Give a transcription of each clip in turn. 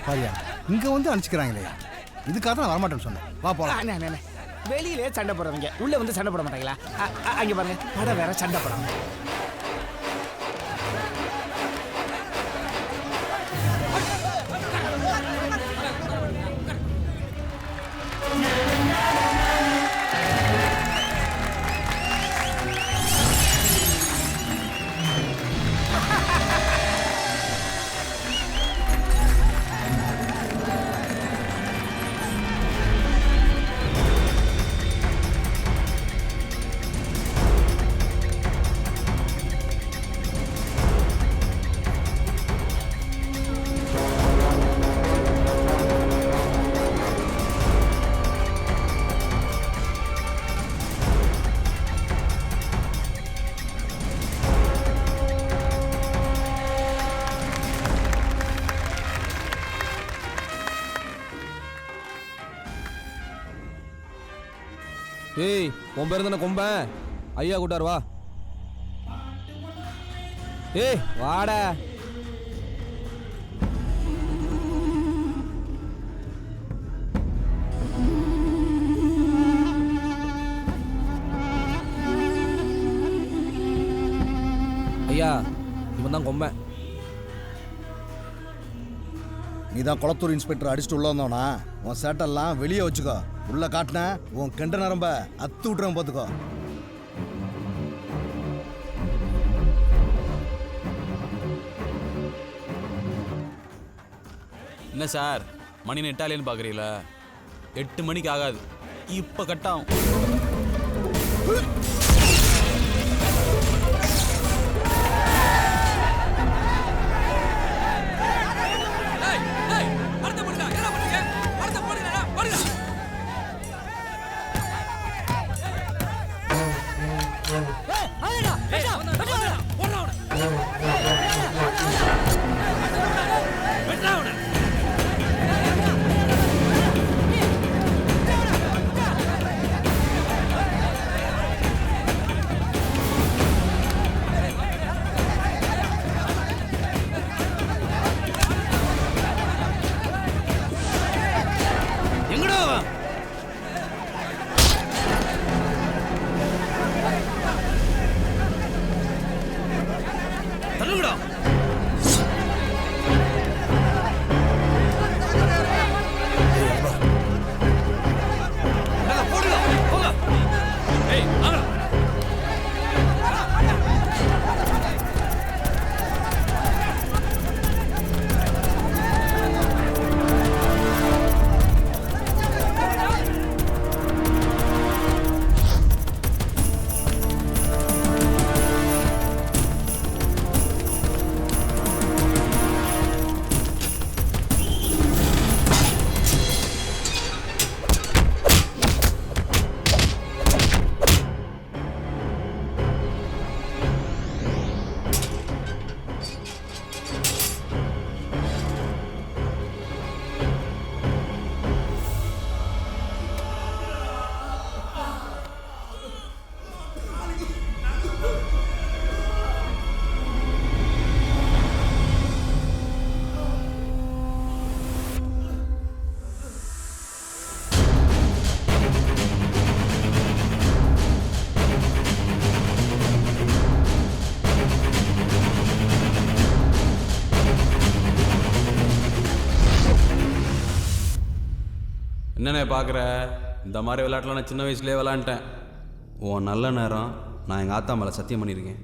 பாரியா இங்கே வந்து அனுப்பிச்சிக்கிறாங்களே, இதுக்காக தான் நான் வரமாட்டேன்னு சொன்னேன். வா போகலாம். வெளியிலே சண்டை போடுறவங்க உள்ள வந்து சண்டை போட மாட்டாங்களா? அங்கே பாருங்க, படம் வேற சண்டை படம். ஏய், உன் பேர் தானே கொம்பன்? ஐயா கூட்டார் வா. ஏய் வாடா. ஐயா, இவன் தான் கொம்பன். நீ தான் குளத்தூர் இன்ஸ்பெக்டர் அடிச்சுட்டு உள்ள வந்தோனா, உன் சேட்டெல்லாம் வெளியே வச்சுக்கோ. உள்ள காட்டின உன் கெண்ட நரம்ப அத்து விட்டுறேன் பார்த்துக்கோ. என்ன சார், மணி நெட்டாலேன்னு பார்க்குறீங்களா? 8 மணிக்கு ஆகாது, இப்போ கட்டாகும். என்னண்ணே பார்க்குற, இந்த மாதிரி விளையாட்டுலாம் நான் சின்ன வயசுலேயே விளாண்டுட்டேன். உன் நல்ல நேரம் நான் எங்கள் ஆத்தா மேலே சத்தியம் பண்ணியிருக்கேன்.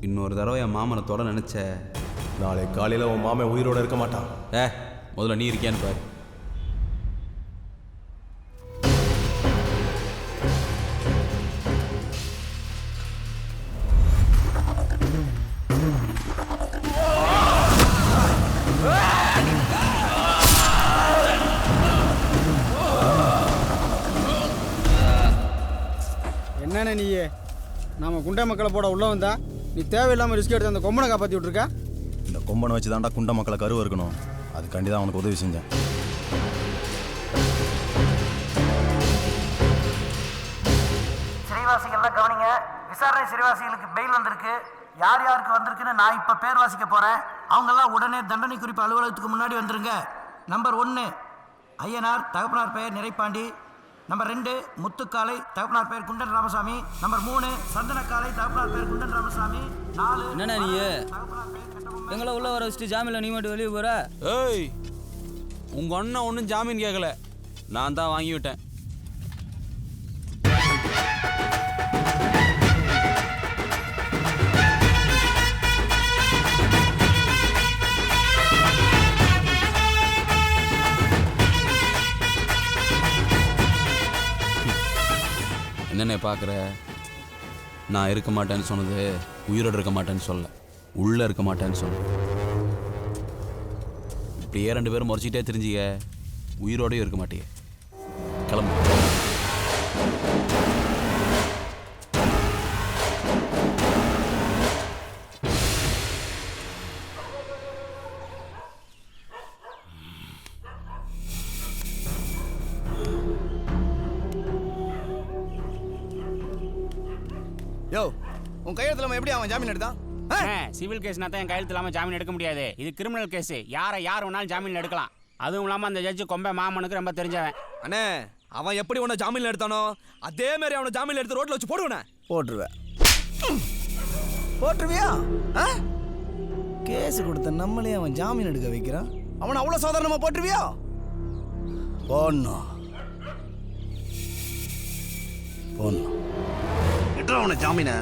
இன்னொரு தடவை என் மாமனை தொட நினச்ச, நாளை காலையில் உன் மாமன் உயிரோடு இருக்க மாட்டான். முதல்ல நீ இருக்கியான்னு பாரு. என்னண்ணே நீயே, நாம குண்டை மக்களை போட உள்ள வந்தா நீ தேவையில்லாமல் ரிஸ்க் எடுத்து அந்த கொம்பனை காப்பாற்றி விட்ருக்க. இந்த கொம்பனை வச்சு தாண்டா குண்டை மக்களை கருவ இருக்கணும். அதுக்காண்டி தான் அவனுக்கு உதவி செஞ்சேன். சிறைவாசிகள்லாம் கவனிங்க. விசாரணை சிறைவாசிகளுக்கு பெயில் வந்திருக்கு. யார் யாருக்கு வந்திருக்குன்னு நான் இப்போ பேர் வாசிக்க போகிறேன். அவங்கெல்லாம் உடனே தண்டனை குறிப்பு அலுவலகத்துக்கு முன்னாடி வந்துருங்க. நம்பர் 1 ஐயனார், தகப்பனார் பெயர் நிறைப்பாண்டி. நம்பர் 2 முத்துக்காலை, தகப்பனார் பெயர் குண்டன் ராமசாமி. நம்பர் 3 சந்தனக்காலை, தகப்பனார் பெயர் குண்டன் ராமசாமி. 4 என்னண்ணா நீ தகப்பனார் பெயர் கட்டபொம்மன். எங்களை உள்ள வர வச்சுட்டு ஜாமீன்ல நீ மட்டும் வெளியே போற? ஏய், உங்கள் அண்ணன் ஒன்றும் ஜாமீன் கேட்கல, நான் தான் வாங்கி விட்டேன். என்னென்ன பார்க்குற? நான் இருக்க மாட்டேன்னு சொன்னது உயிரோடு இருக்க மாட்டேன்னு சொல்ல, உள்ளே இருக்க மாட்டேன்னு சொல்ல. இப்படியே 2 பேரும் முறைச்சிக்கிட்டே தெரிஞ்சிக்க, உயிரோடையும் இருக்க மாட்டேங்க. கிளம்பு. யோ, உன் கையெழுத்துல எப்படி அவன் ஜாமீன் எடுத்தான்? சிவில் கேஸ்னா தான் என் கையெழுத்து இல்லாமல் ஜாமீன் எடுக்க முடியாது. இது கிரிமினல் கேஸ். யார் வேணாலும் ஜாமீன் எடுக்கலாம். அதுவும் இல்லாமல் அந்த ஜட்ஜு கொம்பை மாமனுக்கு ரொம்ப தெரிஞ்சவன். அண்ணே, அவன் எப்படி உன்னை ஜாமீன்ல எடுத்தானோ அதே மாதிரி அவனை ஜாமீன்ல எடுத்து ரோட்ல வச்சு போடுவனே. போட்டுருவேன். போட்டுருவியா? கேஸ் கொடுத்த நம்மளே அவன் ஜாமீன் எடுக்க வைக்கிறான். அவனை அவ்வளோ சாதாரணமாக போட்டுருவியா? போடணும். எட்ரா அவனை ஜாமீனை